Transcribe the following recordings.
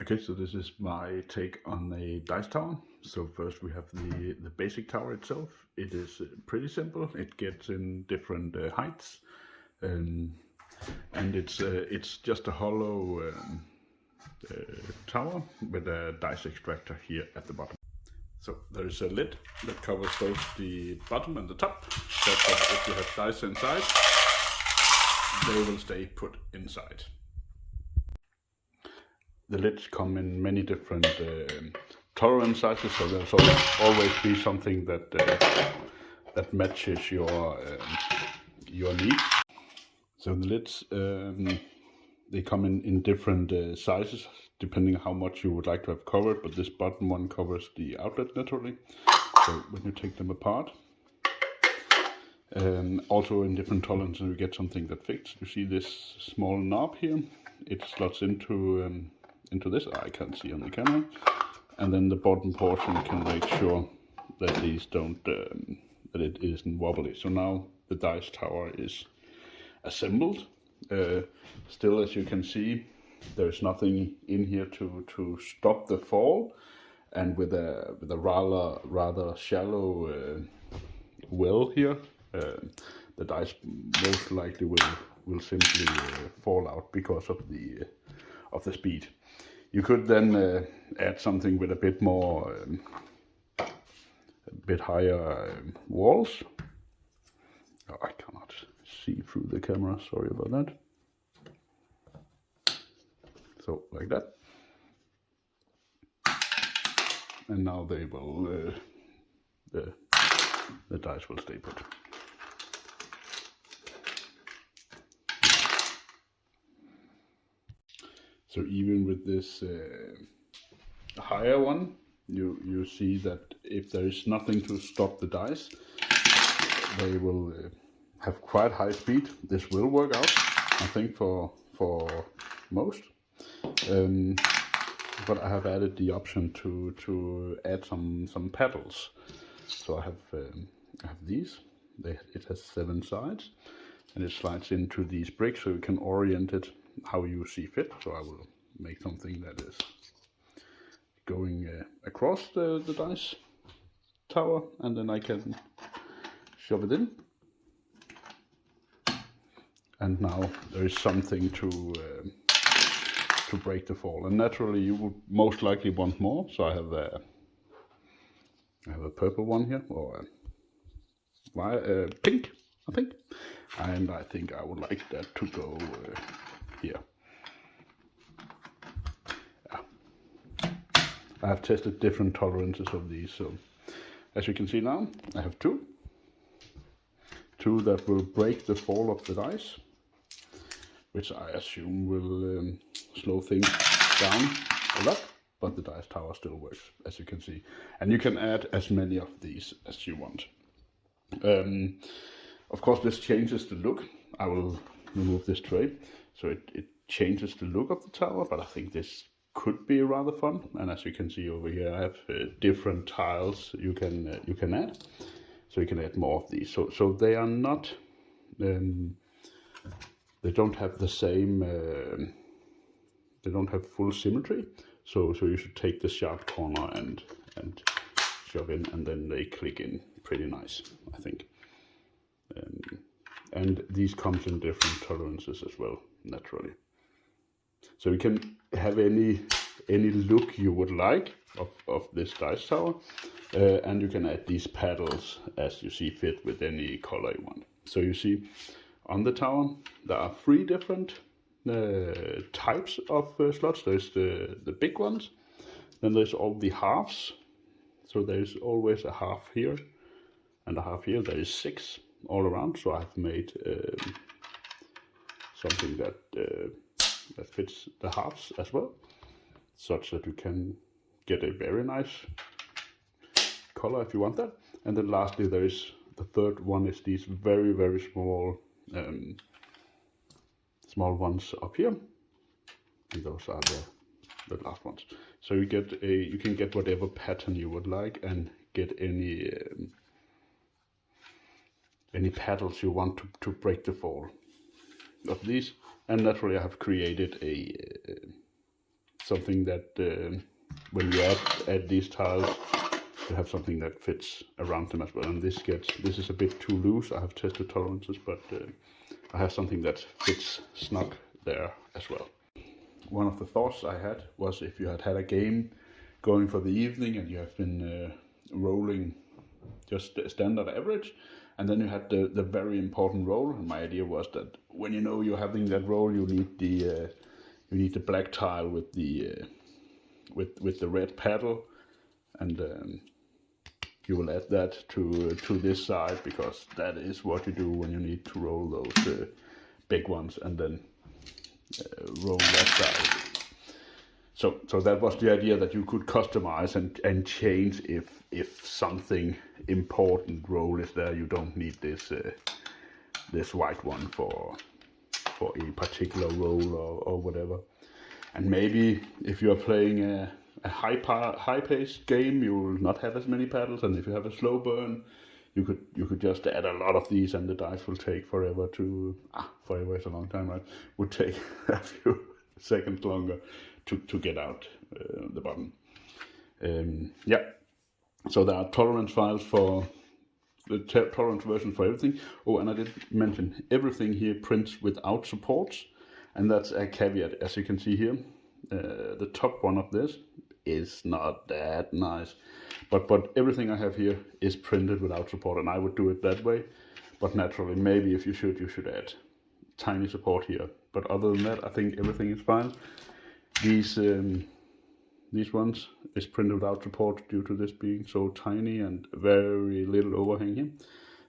Okay, so this is my take on a dice tower. So first we have the basic tower itself. It is pretty simple. It gets in different heights, um, and it's just a hollow tower with a dice extractor here at the bottom. So there is a lid that covers both the bottom and the top, so that if you have dice inside, they will stay put inside. The lids come in many different tolerance sizes, so there's always be something that that matches your needs. So the lids they come in different sizes depending on how much you would like to have covered, but this bottom one covers the outlet naturally. So when you take them apart, also in different tolerances you get something that fits. You see this small knob here, it slots into this. I can't see on the camera, and then the bottom portion can make sure that these don't that it isn't wobbly. So now the dice tower is assembled. Still, as you can see, there's nothing in here to stop the fall, and with a rather shallow well here, the dice most likely will simply fall out because of the speed. You could then add something with a bit more, a bit higher walls. Oh, I cannot see through the camera, sorry about that. So like that. And now they will, the dice will stay put. So even with this higher one, you see that if there is nothing to stop the dice, they will have quite high speed. This will work out, I think, for most. But I have added the option to add some pedals. So I have these. It has 7 sides, and it slides into these bricks, so you can orient it how you see fit. So I will make something that is going across the dice tower, and then I can shove it in. And now there is something to break the fall. And naturally, you would most likely want more. So I have a purple one here, or pink, I think. And I think I would like that to go here. Yeah. I have tested different tolerances of these. So as you can see now, I have two that will break the fall of the dice, which I assume will slow things down a lot, but the dice tower still works, as you can see. And you can add as many of these as you want. Of course, this changes the look. I will remove this tray, so it changes the look of the tower, but I think this could be rather fun. And as you can see over here, I have different tiles you can add. So you can add more of these. So they are not, they don't have the same, they don't have full symmetry. So you should take the sharp corner and shove in, and then they click in pretty nice, I think. And these comes in different tolerances as well, naturally. So you can have any look you would like of this dice tower, and you can add these paddles as you see fit with any color you want. So you see on the tower there are 3 different types of slots. There's the big ones, then there's all the halves. So there's always a half here and a half here. There is 6 all around. So I've made something that fits the halves as well, such that you can get a very nice color if you want that. And then lastly, there is the third one, is these very small small ones up here, and those are the last ones. So you can get whatever pattern you would like, and get any paddles you want to break the fall of these. And naturally I have created a something that when you add these tiles, you have something that fits around them as well. And this is a bit too loose. I have tested tolerances, but I have something that fits snug there as well. One of the thoughts I had was if you had a game going for the evening and you have been rolling just standard average, and then you had the very important roll, and my idea was that when you know you're having that roll, you need the black tile with the red paddle, and you will add that to this side, because that is what you do when you need to roll those big ones, and then roll that side. So that was the idea, that you could customize and change if something important roll is there. You don't need this white one for a particular roll or whatever. And maybe if you are playing a high-paced game, you will not have as many paddles, and if you have a slow burn, you could just add a lot of these, and the dice will take forever to forever is a long time, right? Would take a few seconds longer to get out the button. Yeah, so there are tolerance files for the tolerance version for everything. Oh, and I did mention everything here prints without supports, and that's a caveat. As you can see here, the top one of this is not that nice, but everything I have here is printed without support, and I would do it that way. But naturally, maybe if you should add tiny support here. But other than that, I think everything is fine. These ones is printed without support due to this being so tiny and very little overhang here.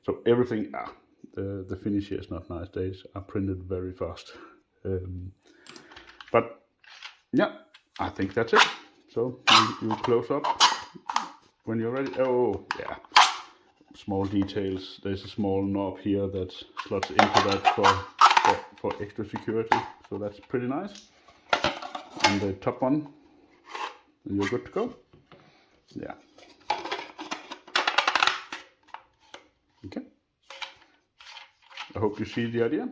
So everything, the finish here is not nice. These are printed very fast. But yeah, I think that's it. So you close up when you're ready. Oh yeah, small details. There's a small knob here that slots into that for extra security. So that's pretty nice. And the top one, and you're good to go. Yeah. Okay. I hope you see the idea.